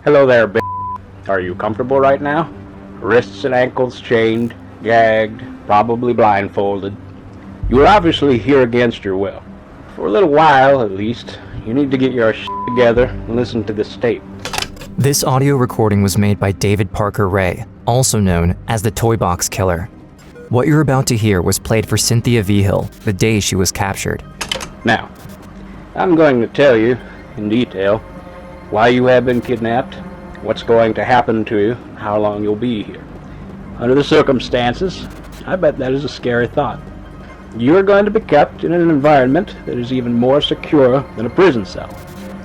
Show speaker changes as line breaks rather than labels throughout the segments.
Hello there, b****. Are you comfortable right now? Wrists and ankles chained, gagged, probably blindfolded. You are obviously here against your will. For a little while, at least, you need to get your shit together and listen to this tape.
This audio recording was made by David Parker Ray, also known as the Toy Box Killer. What you're about to hear was played for Cynthia Vigil the day she was captured.
Now, I'm going to tell you, in detail, why you have been kidnapped, what's going to happen to you, how long you'll be here. Under the circumstances, I bet that is a scary thought. You're going to be kept in an environment that is even more secure than a prison cell.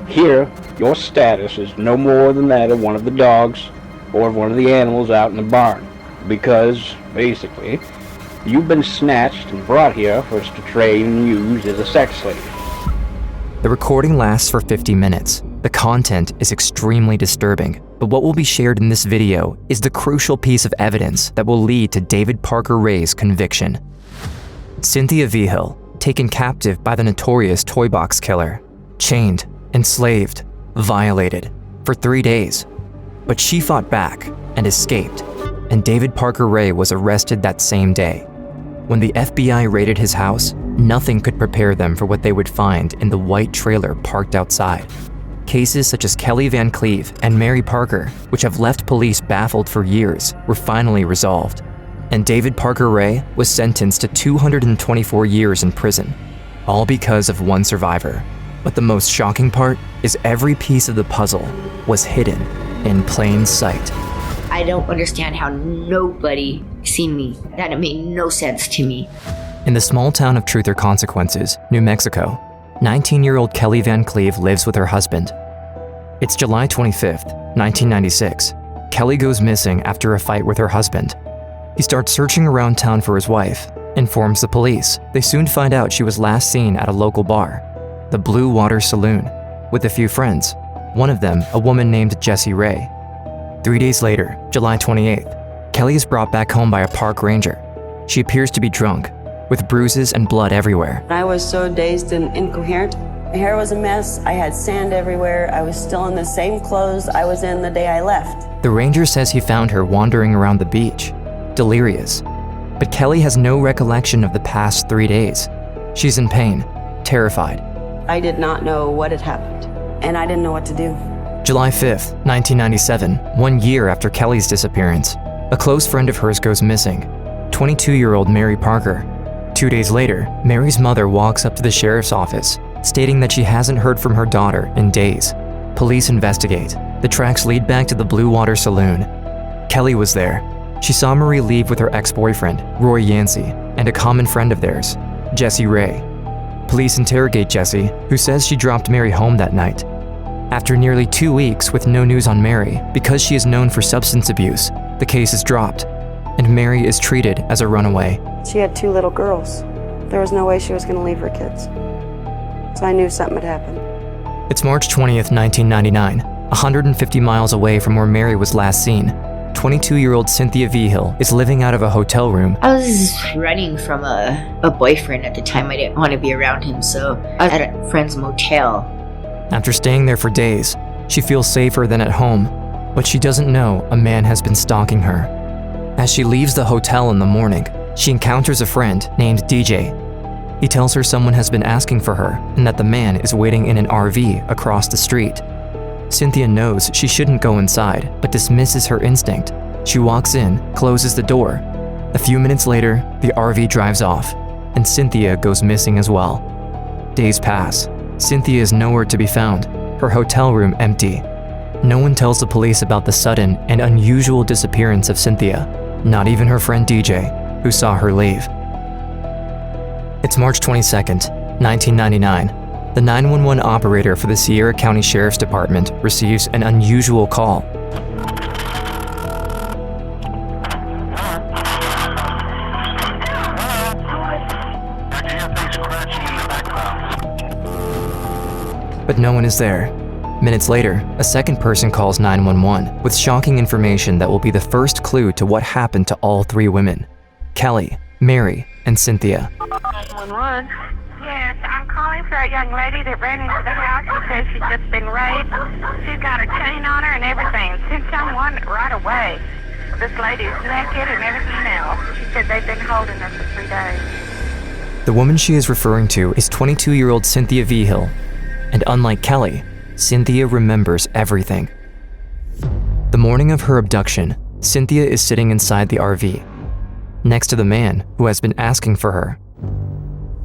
Here, your status is no more than that of one of the dogs or of one of the animals out in the barn, because, basically, you've been snatched and brought here for us to train and use as a sex slave.
The recording lasts for 50 minutes. The content is extremely disturbing, but what will be shared in this video is the crucial piece of evidence that will lead to David Parker Ray's conviction. Cynthia Vigil, taken captive by the notorious Toy Box Killer, chained, enslaved, violated for 3 days. But she fought back and escaped, and David Parker Ray was arrested that same day. When the FBI raided his house, nothing could prepare them for what they would find in the white trailer parked outside. Cases such as Kelly Van Cleave and Mary Parker, which have left police baffled for years, were finally resolved. And David Parker Ray was sentenced to 224 years in prison, all because of one survivor. But the most shocking part is every piece of the puzzle was hidden in plain sight.
I don't understand how nobody seen me. That it made no sense to me.
In the small town of Truth or Consequences, New Mexico, 19-year-old Kelly Van Cleave lives with her husband. It's July 25th, 1996. Kelly goes missing after a fight with her husband. He starts searching around town for his wife, informs the police. They soon find out she was last seen at a local bar, the Blue Water Saloon, with a few friends, one of them a woman named Jessie Ray. 3 days later, July 28th, Kelly is brought back home by a park ranger. She appears to be drunk, with bruises and blood everywhere.
I was so dazed and incoherent. My hair was a mess, I had sand everywhere, I was still in the same clothes I was in the day I left.
The ranger says he found her wandering around the beach, delirious. But Kelly has no recollection of the past 3 days. She's in pain, terrified.
I did not know what had happened, and I didn't know what to do.
July 5th, 1997, 1 year after Kelly's disappearance, a close friend of hers goes missing, 22-year-old Mary Parker. 2 days later, Mary's mother walks up to the sheriff's office, stating that she hasn't heard from her daughter in days. Police investigate. The tracks lead back to the Blue Water Saloon. Kelly was there. She saw Marie leave with her ex-boyfriend, Roy Yancey, and a common friend of theirs, Jessie Ray. Police interrogate Jessie, who says she dropped Mary home that night. After nearly 2 weeks with no news on Mary, because she is known for substance abuse, the case is dropped, and Mary is treated as a runaway.
She had 2 little girls. There was no way she was going to leave her kids. So I knew something had happened.
It's March 20th, 1999, 150 miles away from where Mary was last seen. 22-year-old Cynthia Vigil is living out of a hotel room.
I was running from a boyfriend at the time. I didn't want to be around him, so I was at a friend's motel.
After staying there for days, she feels safer than at home, but she doesn't know a man has been stalking her. As she leaves the hotel in the morning, she encounters a friend named DJ. He tells her someone has been asking for her and that the man is waiting in an RV across the street. Cynthia knows she shouldn't go inside, but dismisses her instinct. She walks in, closes the door. A few minutes later, the RV drives off, and Cynthia goes missing as well. Days pass. Cynthia is nowhere to be found, her hotel room empty. No one tells the police about the sudden and unusual disappearance of Cynthia, not even her friend DJ, who saw her leave. It's March 22nd, 1999. The 911 operator for the Sierra County Sheriff's Department receives an unusual call. But no one is there. Minutes later, a second person calls 911 with shocking information that will be the first clue to what happened to all 3 women: Kelly, Mary, and Cynthia.
911. Yes, I'm calling for a young lady that ran into the house. She says she's just been raped. She's got her chain on her and everything. this lady's naked and everything else. She said they've been holding her for 3 days.
The woman she is referring to is 22-year-old Cynthia Vigil, and unlike Kelly, Cynthia remembers everything. The morning of her abduction, Cynthia is sitting inside the RV, next to the man who has been asking for her.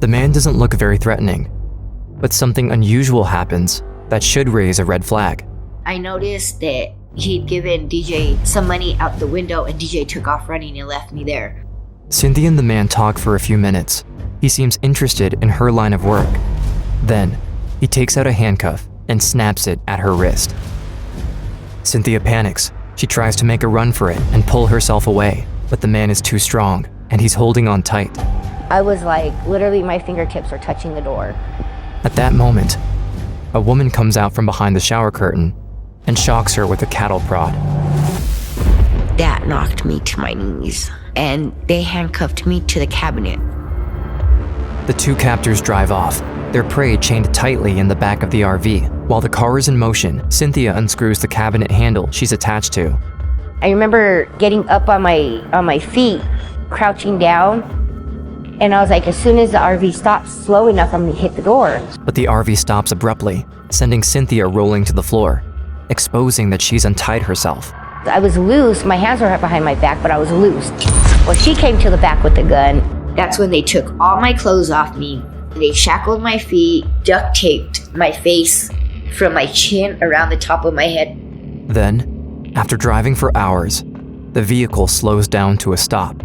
The man doesn't look very threatening, but something unusual happens that should raise a red flag.
I noticed that he'd given DJ some money out the window and DJ took off running and left me there.
Cynthia and the man talk for a few minutes. He seems interested in her line of work. Then, he takes out a handcuff and snaps it at her wrist. Cynthia panics. She tries to make a run for it and pull herself away, but the man is too strong and he's holding on tight.
I was like, literally my fingertips are touching the door.
At that moment, a woman comes out from behind the shower curtain and shocks her with a cattle prod.
That knocked me to my knees, and they handcuffed me to the cabinet.
The two captors drive off, their prey chained tightly in the back of the RV. While the car is in motion, Cynthia unscrews the cabinet handle she's attached to.
I remember getting up on my feet, crouching down, and I was like, as soon as the RV stops slow enough, I'm gonna hit the door.
But the RV stops abruptly, sending Cynthia rolling to the floor, exposing that she's untied herself.
I was loose, my hands were right behind my back, but I was loose. Well, she came to the back with the gun.
That's when they took all my clothes off me. They shackled my feet, duct taped my face from my chin around the top of my head.
Then, after driving for hours, the vehicle slows down to a stop.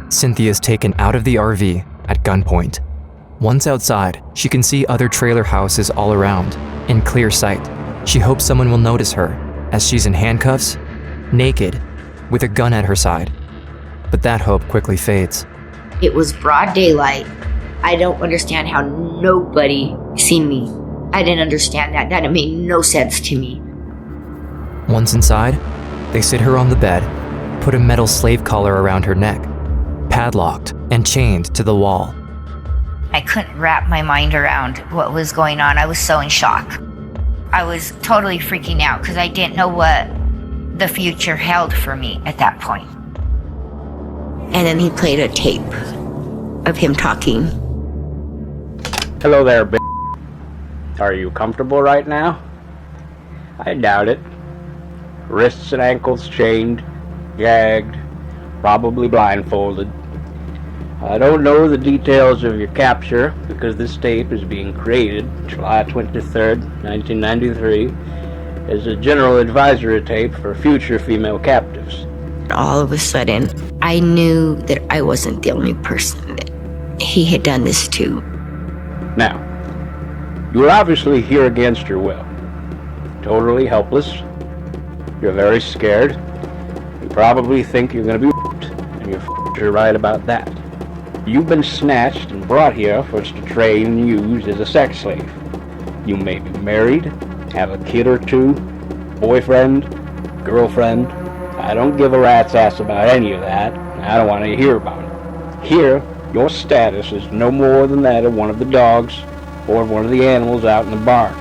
Cynthia is taken out of the RV at gunpoint. Once outside, she can see other trailer houses all around, in clear sight. She hopes someone will notice her, as she's in handcuffs, naked, with a gun at her side. But that hope quickly fades.
It was broad daylight. I don't understand how nobody seen me. I didn't understand that. That made no sense to me.
Once inside, they sit her on the bed, put a metal slave collar around her neck, padlocked and chained to the wall.
I couldn't wrap my mind around what was going on. I was so in shock. I was totally freaking out because I didn't know what the future held for me at that point.
And then he played a tape of him talking.
Hello there, b****. Are you comfortable right now? I doubt it. Wrists and ankles chained, gagged, probably blindfolded. I don't know the details of your capture because this tape is being created July 23rd, 1993 as a general advisory tape for future female captives.
All of a sudden, I knew that I wasn't the only person that he had done this to.
Now, you're obviously here against your will. Totally helpless. You're very scared. You probably think you're going to be f***ed, and you're right about that. You've been snatched and brought here for us to train and use as a sex slave. You may be married, have a kid or two, boyfriend, girlfriend. I don't give a rat's ass about any of that. I don't want to hear about it. Here, your status is no more than that of one of the dogs or one of the animals out in the barn.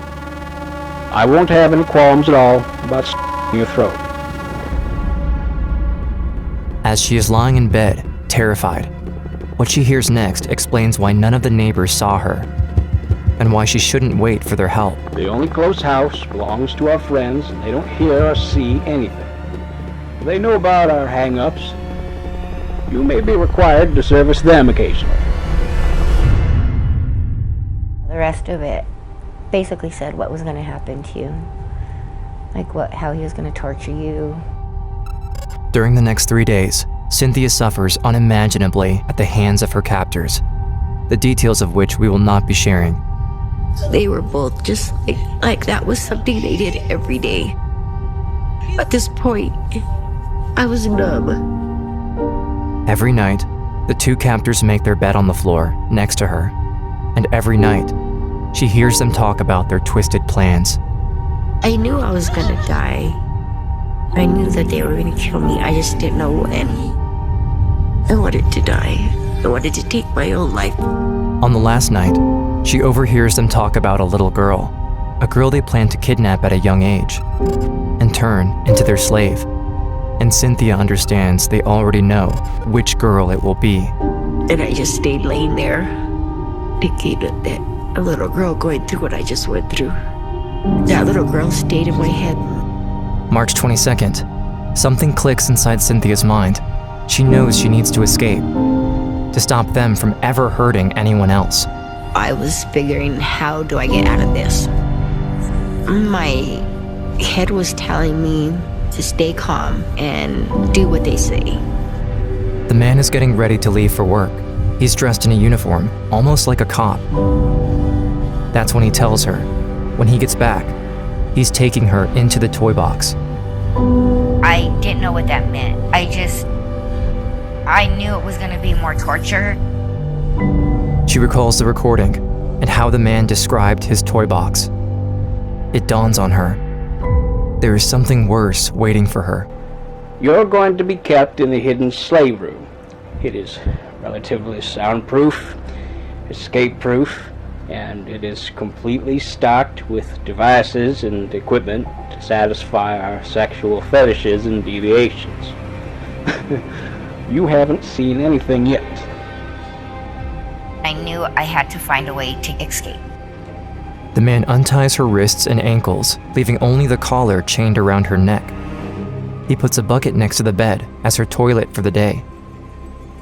I won't have any qualms at all about s***ing your throat.
As she is lying in bed, terrified, what she hears next explains why none of the neighbors saw her, and why she shouldn't wait for their help.
The only close house belongs to our friends, and they don't hear or see anything. They know about our hang-ups. You may be required to service them occasionally.
The rest of it basically said what was going to happen to you. Like how he was going to torture you.
During the next 3 days, Cynthia suffers unimaginably at the hands of her captors, the details of which we will not be sharing.
They were both just like that was something they did every day. At this point, I was numb.
Every night, the two captors make their bed on the floor next to her, and every night, she hears them talk about their twisted plans.
I knew I was gonna die. I knew that they were gonna kill me. I just didn't know when. I wanted to die. I wanted to take my own life.
On the last night, she overhears them talk about a little girl, a girl they plan to kidnap at a young age, and turn into their slave. and Cynthia understands they already know which girl it will be.
And I just stayed laying there, thinking that a little girl going through what I just went through. That little girl stayed in my head.
March 22nd. Something clicks inside Cynthia's mind. She knows she needs to escape, to stop them from ever hurting anyone else.
I was figuring, how do I get out of this? My head was telling me to stay calm and do what they say.
The man is getting ready to leave for work. He's dressed in a uniform, almost like a cop. That's when he tells her, when he gets back, he's taking her into the toy box.
I didn't know what that meant. I knew it was going to be more torture.
She recalls the recording and how the man described his toy box. It dawns on her. There is something worse waiting for her.
You're going to be kept in the hidden slave room. It is relatively soundproof, escape-proof, and it is completely stocked with devices and equipment to satisfy our sexual fetishes and deviations. You haven't seen anything yet.
I knew I had to find a way to escape.
The man unties her wrists and ankles, leaving only the collar chained around her neck. He puts a bucket next to the bed as her toilet for the day.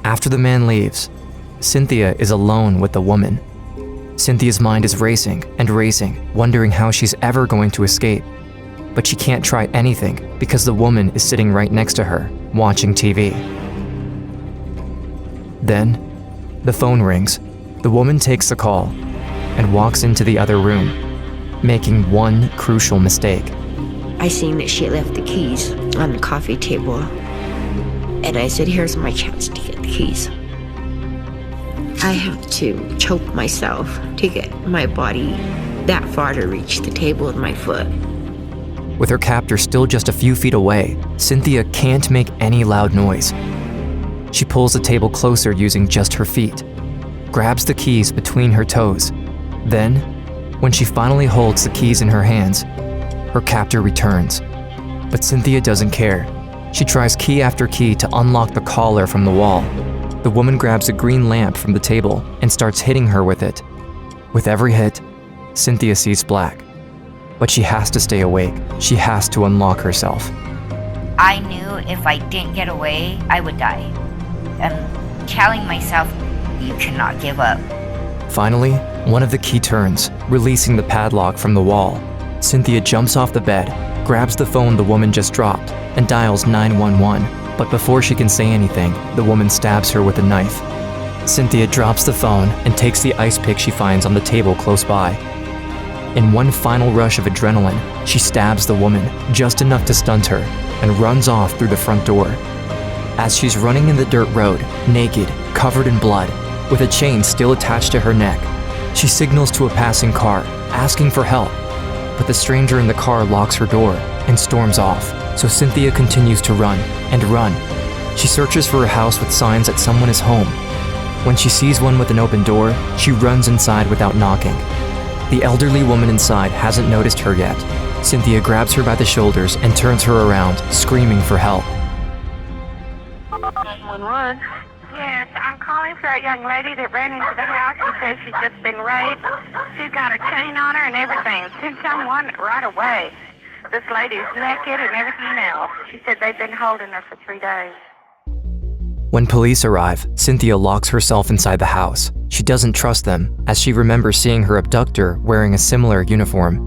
After the man leaves, Cynthia is alone with the woman. Cynthia's mind is racing and racing, wondering how she's ever going to escape. But she can't try anything because the woman is sitting right next to her, watching TV. Then, the phone rings. The woman takes the call and walks into the other room, making one crucial mistake.
I seen that she left the keys on the coffee table. And I said, here's my chance to get the keys. I have to choke myself to get my body that far to reach the table with my foot.
With her captor still just a few feet away, Cynthia can't make any loud noise. She pulls the table closer using just her feet, grabs the keys between her toes. Then, when she finally holds the keys in her hands, her captor returns. But Cynthia doesn't care. She tries key after key to unlock the collar from the wall. The woman grabs a green lamp from the table and starts hitting her with it. With every hit, Cynthia sees black. But she has to stay awake. She has to unlock herself.
I knew if I didn't get away, I would die. I'm telling myself, you cannot give up.
Finally, one of the key turns, releasing the padlock from the wall. Cynthia jumps off the bed, grabs the phone the woman just dropped, and dials 911. But before she can say anything, the woman stabs her with a knife. Cynthia drops the phone and takes the ice pick she finds on the table close by. In one final rush of adrenaline, she stabs the woman, just enough to stunt her, and runs off through the front door. As she's running in the dirt road, naked, covered in blood, with a chain still attached to her neck, she signals to a passing car, asking for help. But the stranger in the car locks her door and storms off, so Cynthia continues to run and run. She searches for a house with signs that someone is home. When she sees one with an open door, she runs inside without knocking. The elderly woman inside hasn't noticed her yet. Cynthia grabs her by the shoulders and turns her around, screaming for help.
911. Yes, I'm calling for that young lady that ran into the house. She says she's just been raped. She's got a chain on her and everything. Send someone right away. This lady's naked and everything else. She said they've been holding her for 3 days.
When police arrive, Cynthia locks herself inside the house. She doesn't trust them, as she remembers seeing her abductor wearing a similar uniform.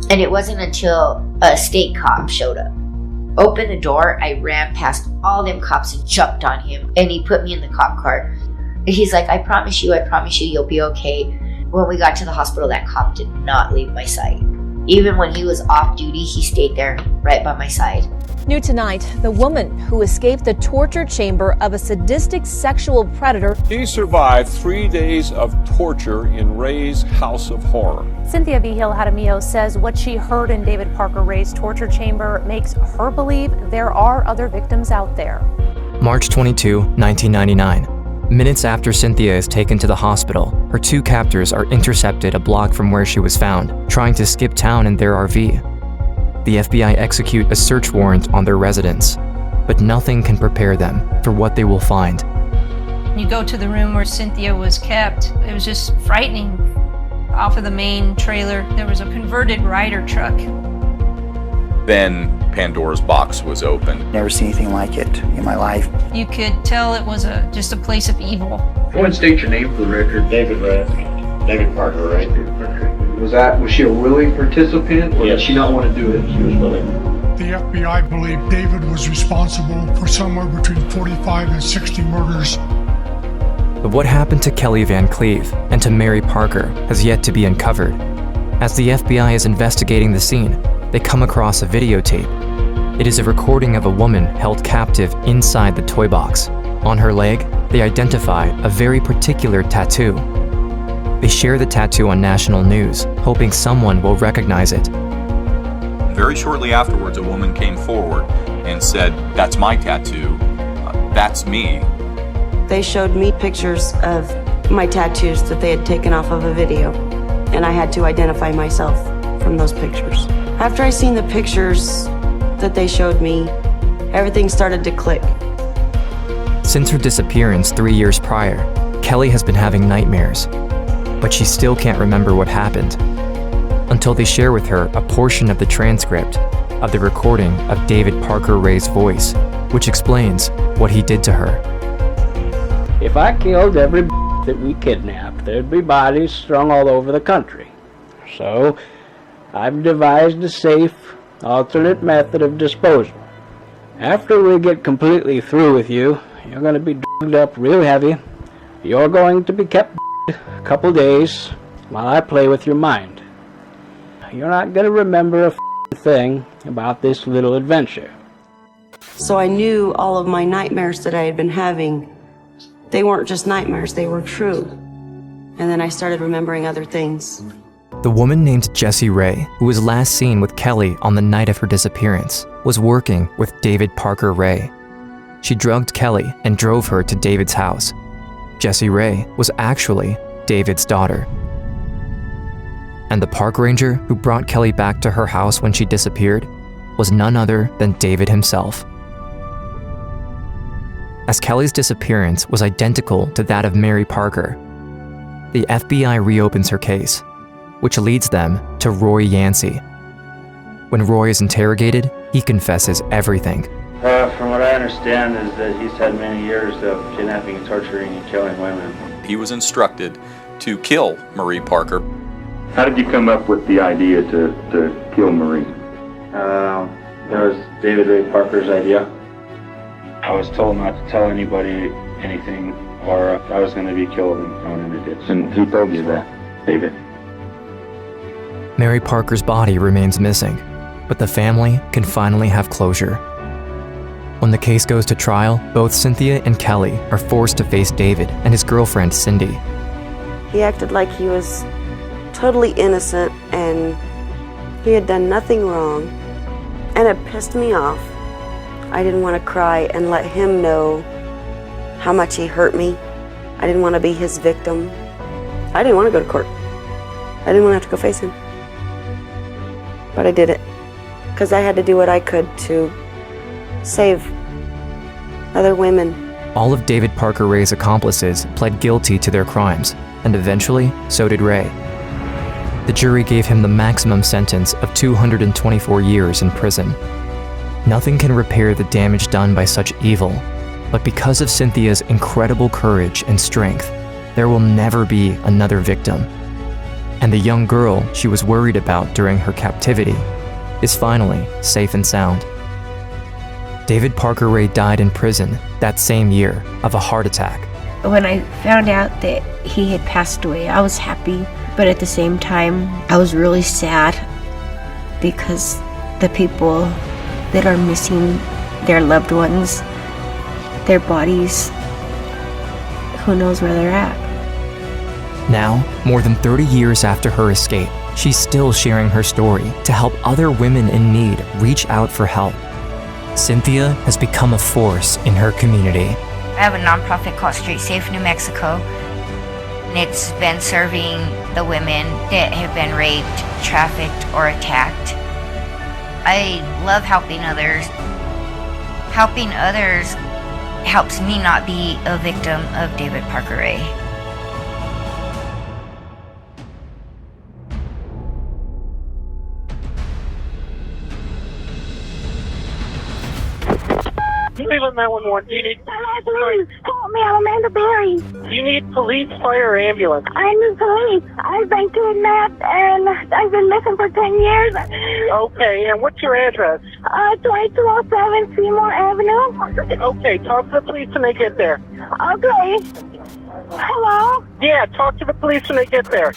And it wasn't until a state cop showed up. Opened the door, I ran past all them cops and jumped on him, and he put me in the cop car. He's like, I promise you, you'll be okay. When we got to the hospital, that cop did not leave my side. Even when he was off duty, he stayed there right by my side.
New tonight, the woman who escaped the torture chamber of a sadistic sexual predator.
She survived 3 days of torture in Ray's house of horror.
Cynthia Vigil says what she heard in David Parker Ray's torture chamber makes her believe there are other victims out there.
March 22, 1999. Minutes after Cynthia is taken to the hospital, her two captors are intercepted a block from where she was found, trying to skip town in their RV. the FBI execute a search warrant on their residence, but nothing can prepare them for what they will find.
You go to the room where Cynthia was kept, it was just frightening. Off of the main trailer, there was a converted Ryder truck.
Then Pandora's box was opened.
Never seen anything like it in my life.
You could tell it was just a place of evil.
Go ahead and state your name for the record. David Parker, right? David Parker. Was she a willing participant, or did she not want to do it? She was willing.
The FBI believed David was responsible for somewhere between 45 and 60 murders.
But what happened to Kelly Van Cleve and to Mary Parker has yet to be uncovered. As the FBI is investigating the scene, they come across a videotape. It is a recording of a woman held captive inside the toy box. On her leg, they identify a very particular tattoo. They share the tattoo on national news, hoping someone will recognize it.
Very shortly afterwards, a woman came forward and said, "That's my tattoo. That's me."
They showed me pictures of my tattoos that they had taken off of a video, and I had to identify myself from those pictures. After I seen the pictures that they showed me, everything started to click.
Since her disappearance 3 years prior, Kelly has been having nightmares, but she still can't remember what happened until they share with her a portion of the transcript of the recording of David Parker Ray's voice, which explains what he did to her.
If I killed every that we kidnapped, there'd be bodies strung all over the country. So, I've devised a safe, alternate method of disposal. After we get completely through with you, you're going to be drugged up real heavy. You're going to be kept a couple days while I play with your mind. You're not going to remember a thing about this little adventure.
So I knew all of my nightmares that I had been having, they weren't just nightmares, they were true. And then I started remembering other things.
The woman named Jessie Ray, who was last seen with Kelly on the night of her disappearance, was working with David Parker Ray. She drugged Kelly and drove her to David's house. Jessie Ray was actually David's daughter. And the park ranger who brought Kelly back to her house when she disappeared was none other than David himself. As Kelly's disappearance was identical to that of Mary Parker, the FBI reopens her case, which leads them to Roy Yancey. When Roy is interrogated, he confesses everything.
From what I understand is that he's had many years of kidnapping and torturing and killing women.
He was instructed to kill Marie Parker.
How did you come up with the idea to kill Marie?
It was David Ray Parker's idea. I was told not to tell anybody anything, or I was going to be killed and thrown in a ditch.
And who told you that, David?
Mary Parker's body remains missing, but the family can finally have closure. When the case goes to trial, both Cynthia and Kelly are forced to face David and his girlfriend, Cindy.
He acted like he was totally innocent and he had done nothing wrong, and it pissed me off. I didn't want to cry and let him know how much he hurt me. I didn't want to be his victim. I didn't want to go to court. I didn't want to have to go face him. But I did it because I had to do what I could to save other women.
All of David Parker Ray's accomplices pled guilty to their crimes, and eventually, so did Ray. The jury gave him the maximum sentence of 224 years in prison. Nothing can repair the damage done by such evil, but because of Cynthia's incredible courage and strength, there will never be another victim. And the young girl she was worried about during her captivity is finally safe and sound. David Parker Ray died in prison that same year of a heart attack.
When I found out that he had passed away, I was happy, but at the same time, I was really sad because the people that are missing their loved ones, their bodies, who knows where they're at.
Now, more than 30 years after her escape, she's still sharing her story to help other women in need reach out for help. Cynthia has become a force in her community.
I have a nonprofit called Street Safe New Mexico, and it's been serving the women that have been raped, trafficked, or attacked. I love helping others. Helping others helps me not be a victim of David Parker Ray.
Cleveland 911. You need
Please help me. I'm Amanda Berry.
You need police, fire, or ambulance.
I need police. I've been kidnapped and I've been missing for 10 years.
Okay, and what's your address?
2207 Seymour Avenue.
Okay, talk to the police when they get there.
Okay. Hello?
Yeah, talk to the police when they get there.